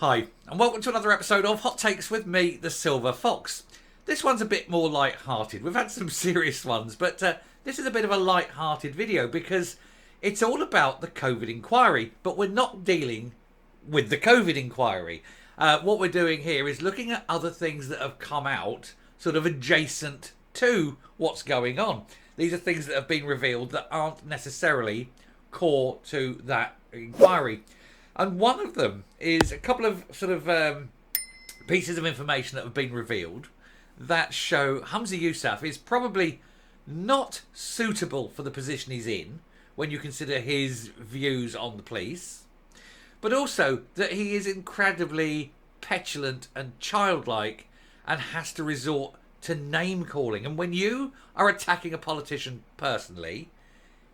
Hi, and welcome to another episode of Hot Takes with me, the Silver Fox. This one's a bit more light-hearted. We've had some serious ones, but this is a bit of a light-hearted video because it's all about the COVID inquiry, but we're not dealing with the COVID inquiry. What we're doing here is looking at other things that have come out sort of adjacent to what's going on. These are things that have been revealed that aren't necessarily core to that inquiry. And one of them is a couple of sort of pieces of information that have been revealed that show Humza Yousaf is probably not suitable for the position he's in when you consider his views on the police, but also that he is incredibly petulant and childlike and has to resort to name calling. And when you are attacking a politician personally,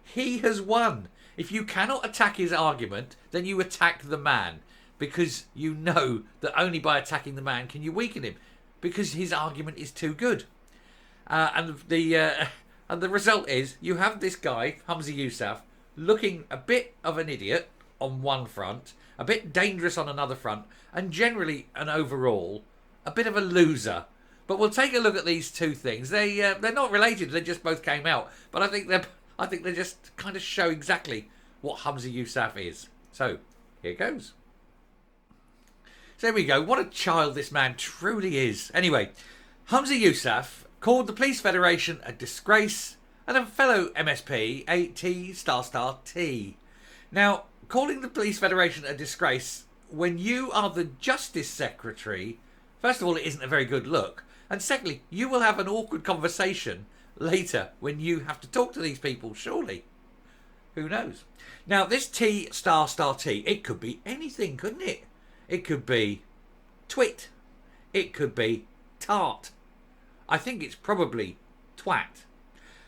he has won. If you cannot attack his argument, then you attack the man, because you know that only by attacking the man can you weaken him, because his argument is too good. And the result is you have this guy, Humza Yousaf, looking a bit of an idiot on one front, a bit dangerous on another front, and generally and overall a bit of a loser. But we'll take a look at these two things. They're not related. They just both came out, but I think they just kind of show exactly what Humza Yousaf is. So, here goes. So there we go. What a child this man truly is. Anyway, Humza Yousaf called the Police Federation a disgrace and a fellow MSP a T*T. Now, calling the Police Federation a disgrace when you are the Justice Secretary, first of all, it isn't a very good look. And secondly, you will have an awkward conversation later when you have to talk to these people, surely. Who knows? Now, this T*T, it could be anything, couldn't it? It could be twit. It could be tart. I think it's probably twat.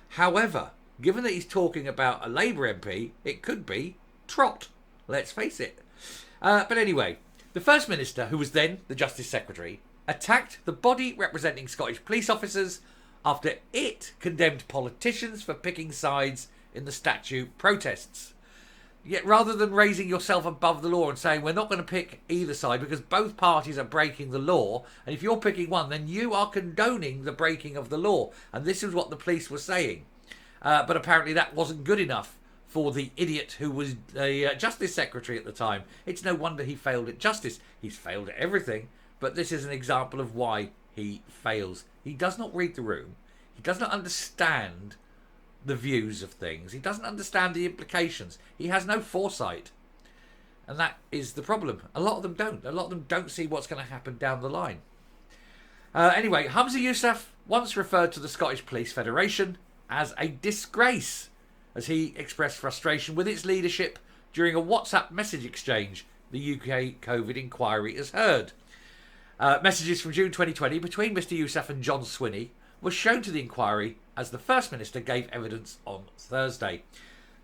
However, given that he's talking about a Labour MP, it could be trot. Let's face it. But anyway, the First Minister, who was then the Justice Secretary, attacked the body representing Scottish police officers after it condemned politicians for picking sides in the statue protests. Yet rather than raising yourself above the law and saying we're not going to pick either side because both parties are breaking the law, and if you're picking one, then you are condoning the breaking of the law. And this is what the police were saying. But apparently that wasn't good enough for the idiot who was the Justice Secretary at the time. It's no wonder he failed at justice. He's failed at everything. But this is an example of why he fails. He does not read the room. He does not understand the views of things. He doesn't understand the implications. He has no foresight. And that is the problem. A lot of them don't. A lot of them don't see what's going to happen down the line. Anyway, Humza Yousaf once referred to the Scottish Police Federation as a disgrace, as he expressed frustration with its leadership during a WhatsApp message exchange the UK COVID inquiry has heard. Messages from June 2020 between Mr Yousaf and John Swinney was shown to the inquiry as the First Minister gave evidence on Thursday.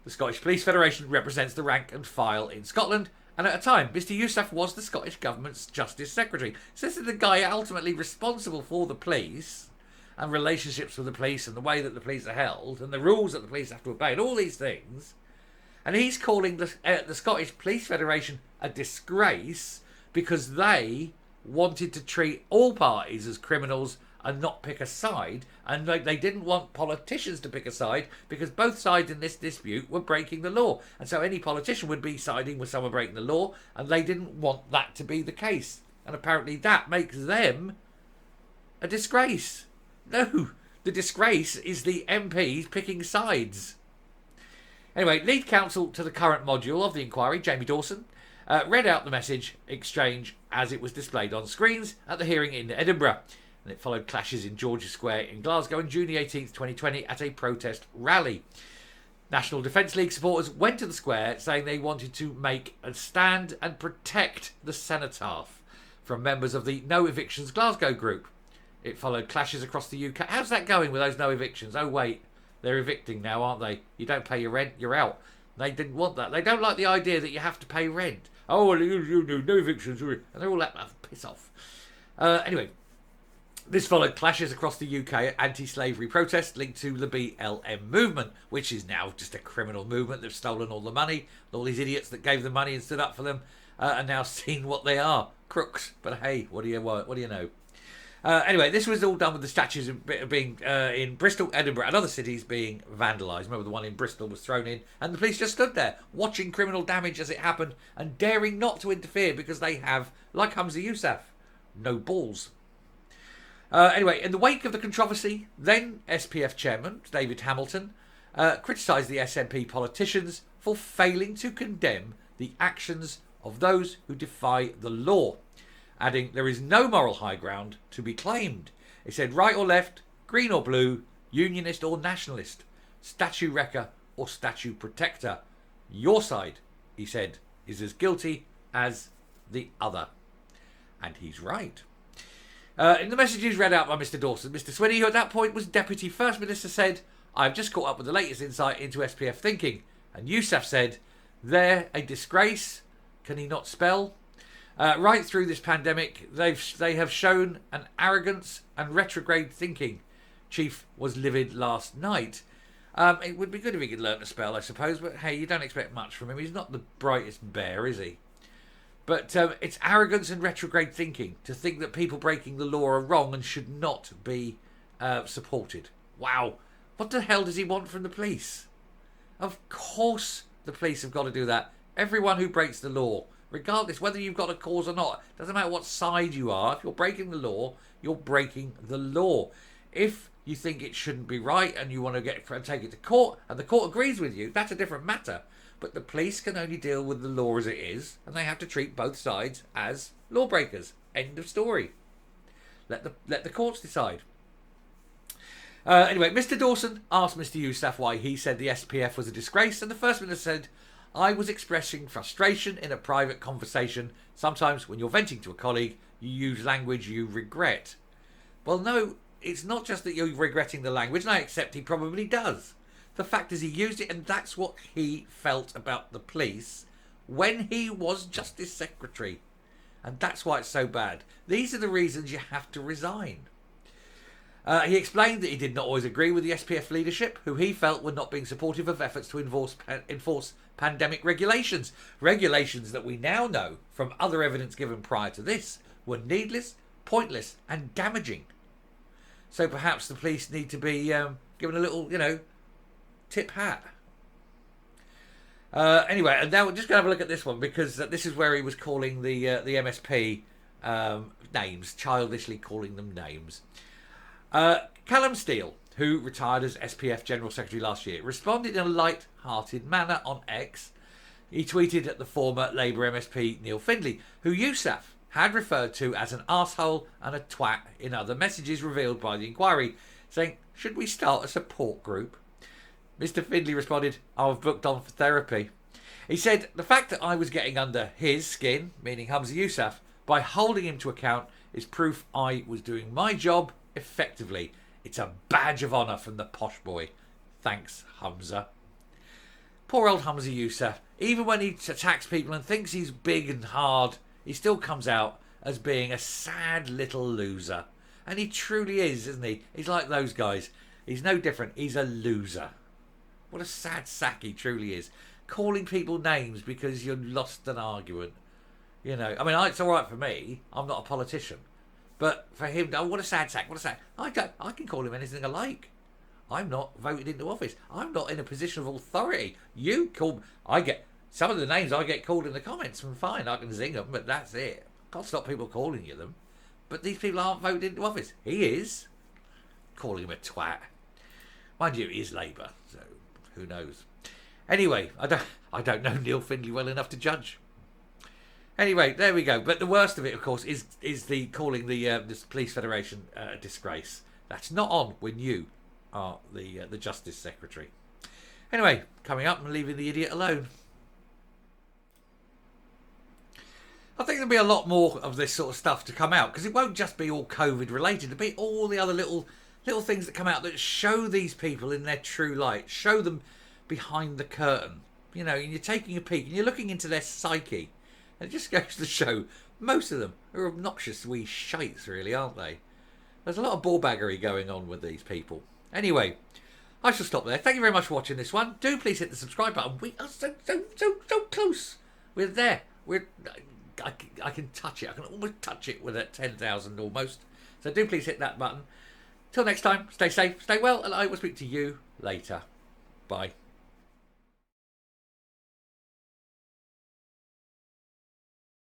The Scottish Police Federation represents the rank and file in Scotland, and at a time, Mr Yousaf was the Scottish Government's Justice Secretary. So this is the guy ultimately responsible for the police and relationships with the police and the way that the police are held and the rules that the police have to obey and all these things. And he's calling the Scottish Police Federation a disgrace because they wanted to treat all parties as criminals and not pick a side, and they didn't want politicians to pick a side because both sides in this dispute were breaking the law, and so any politician would be siding with someone breaking the law, and they didn't want that to be the case, and apparently that makes them a disgrace. No, the disgrace is the MPs picking sides. Anyway, lead counsel to the current module of the inquiry, Jamie Dawson, read out the message exchange as it was displayed on screens at the hearing in Edinburgh. And it followed clashes in George's Square in Glasgow on June 18th, 2020 at a protest rally. National Defence League supporters went to the square saying they wanted to make a stand and protect the cenotaph from members of the No Evictions Glasgow group. It followed clashes across the UK. How's that going with those no evictions? Oh wait, they're evicting now, aren't they? You don't pay your rent, you're out. They didn't want that. They don't like the idea that you have to pay rent. Oh, well, no evictions. And they're all that, piss off. Anyway, this followed clashes across the UK anti-slavery protests linked to the BLM movement, which is now just a criminal movement. They've stolen all the money, all these idiots that gave them money and stood up for them. and now seen what they are. Crooks. But hey, what do you know? Anyway, this was all done with the statues being in Bristol, Edinburgh and other cities being vandalised. Remember the one in Bristol was thrown in and the police just stood there watching criminal damage as it happened and daring not to interfere because they have, like Humza Yousaf, no balls. Anyway, in the wake of the controversy, then SPF chairman David Hamilton criticised the SNP politicians for failing to condemn the actions of those who defy the law, adding there is no moral high ground to be claimed. He said right or left, green or blue, unionist or nationalist, statue wrecker or statue protector. Your side, he said, is as guilty as the other. And he's right. In the messages read out by Mr. Dawson, Mr. Swinney, who at that point was Deputy First Minister, said, I've just caught up with the latest insight into SPF thinking. And Yousaf said, they're a disgrace. Can he not spell? Right through this pandemic, they have shown an arrogance and retrograde thinking. Chief was livid last night. It would be good if he could learn to spell, I suppose, but hey, you don't expect much from him. He's not the brightest bear, is he? But it's arrogance and retrograde thinking to think that people breaking the law are wrong and should not be supported. Wow. What the hell does he want from the police? Of course the police have got to do that. Everyone who breaks the law, regardless whether you've got a cause or not, doesn't matter what side you are, if you're breaking the law, you're breaking the law. If you think it shouldn't be right and you want to take it to court and the court agrees with you, that's a different matter. But the police can only deal with the law as it is, and they have to treat both sides as lawbreakers. End of story. Let the courts decide. Anyway, Mr. Dawson asked Mr. Yousaf why he said the SPF was a disgrace, and the First Minister said, I was expressing frustration in a private conversation. Sometimes when you're venting to a colleague, you use language you regret. Well, no, it's not just that you're regretting the language, and I accept he probably does. The fact is he used it, and that's what he felt about the police when he was Justice Secretary. And that's why it's so bad. These are the reasons you have to resign. He explained that he did not always agree with the SPF leadership, who he felt were not being supportive of efforts to enforce pandemic regulations. Regulations that we now know from other evidence given prior to this were needless, pointless and damaging. So perhaps the police need to be given a little, tip hat. Anyway, and now we're just going to have a look at this one because this is where he was calling the MSP names, childishly calling them names. Callum Steele, who retired as SPF General Secretary last year, responded in a light-hearted manner on X. He tweeted at the former Labour MSP Neil Findlay, who Yousaf had referred to as an arsehole and a twat in other messages revealed by the inquiry, saying, should we start a support group? Mr. Findlay responded, I've booked on for therapy. He said, the fact that I was getting under his skin, meaning Humza Yousaf, by holding him to account is proof I was doing my job effectively. It's a badge of honour from the posh boy. Thanks, Humza. Poor old Humza Yousaf. Even when he attacks people and thinks he's big and hard, he still comes out as being a sad little loser. And he truly is, isn't he? He's like those guys. He's no different. He's a loser. What a sad sack he truly is. Calling people names because you lost an argument. It's all right for me. I'm not a politician. But for him, oh, what a sad sack, what a sack. I can call him anything I like. I'm not voted into office. I'm not in a position of authority. You call... I get... Some of the names I get called in the comments, and fine, I can zing them, but that's it. Can't stop people calling you them. But these people aren't voted into office. He is. Calling him a twat. Mind you, he is Labour, so who knows. Anyway, I don't know Neil Findlay well enough to judge. Anyway, there we go. But the worst of it, of course, is the calling the Police Federation a disgrace. That's not on when you are the Justice Secretary. Anyway, coming up and leaving the idiot alone. I think there'll be a lot more of this sort of stuff to come out because it won't just be all COVID related. It'll be all the other little things that come out that show these people in their true light, show them behind the curtain. You're taking a peek and you're looking into their psyche. And it just goes to show, most of them are obnoxious wee shites, really, aren't they? There's a lot of ballbaggery going on with these people. Anyway, I shall stop there. Thank you very much for watching this one. Do please hit the subscribe button. We are so close. We're there. I can touch it. I can almost touch it with at 10,000 almost. So do please hit that button. Till next time, stay safe, stay well, and I will speak to you later. Bye.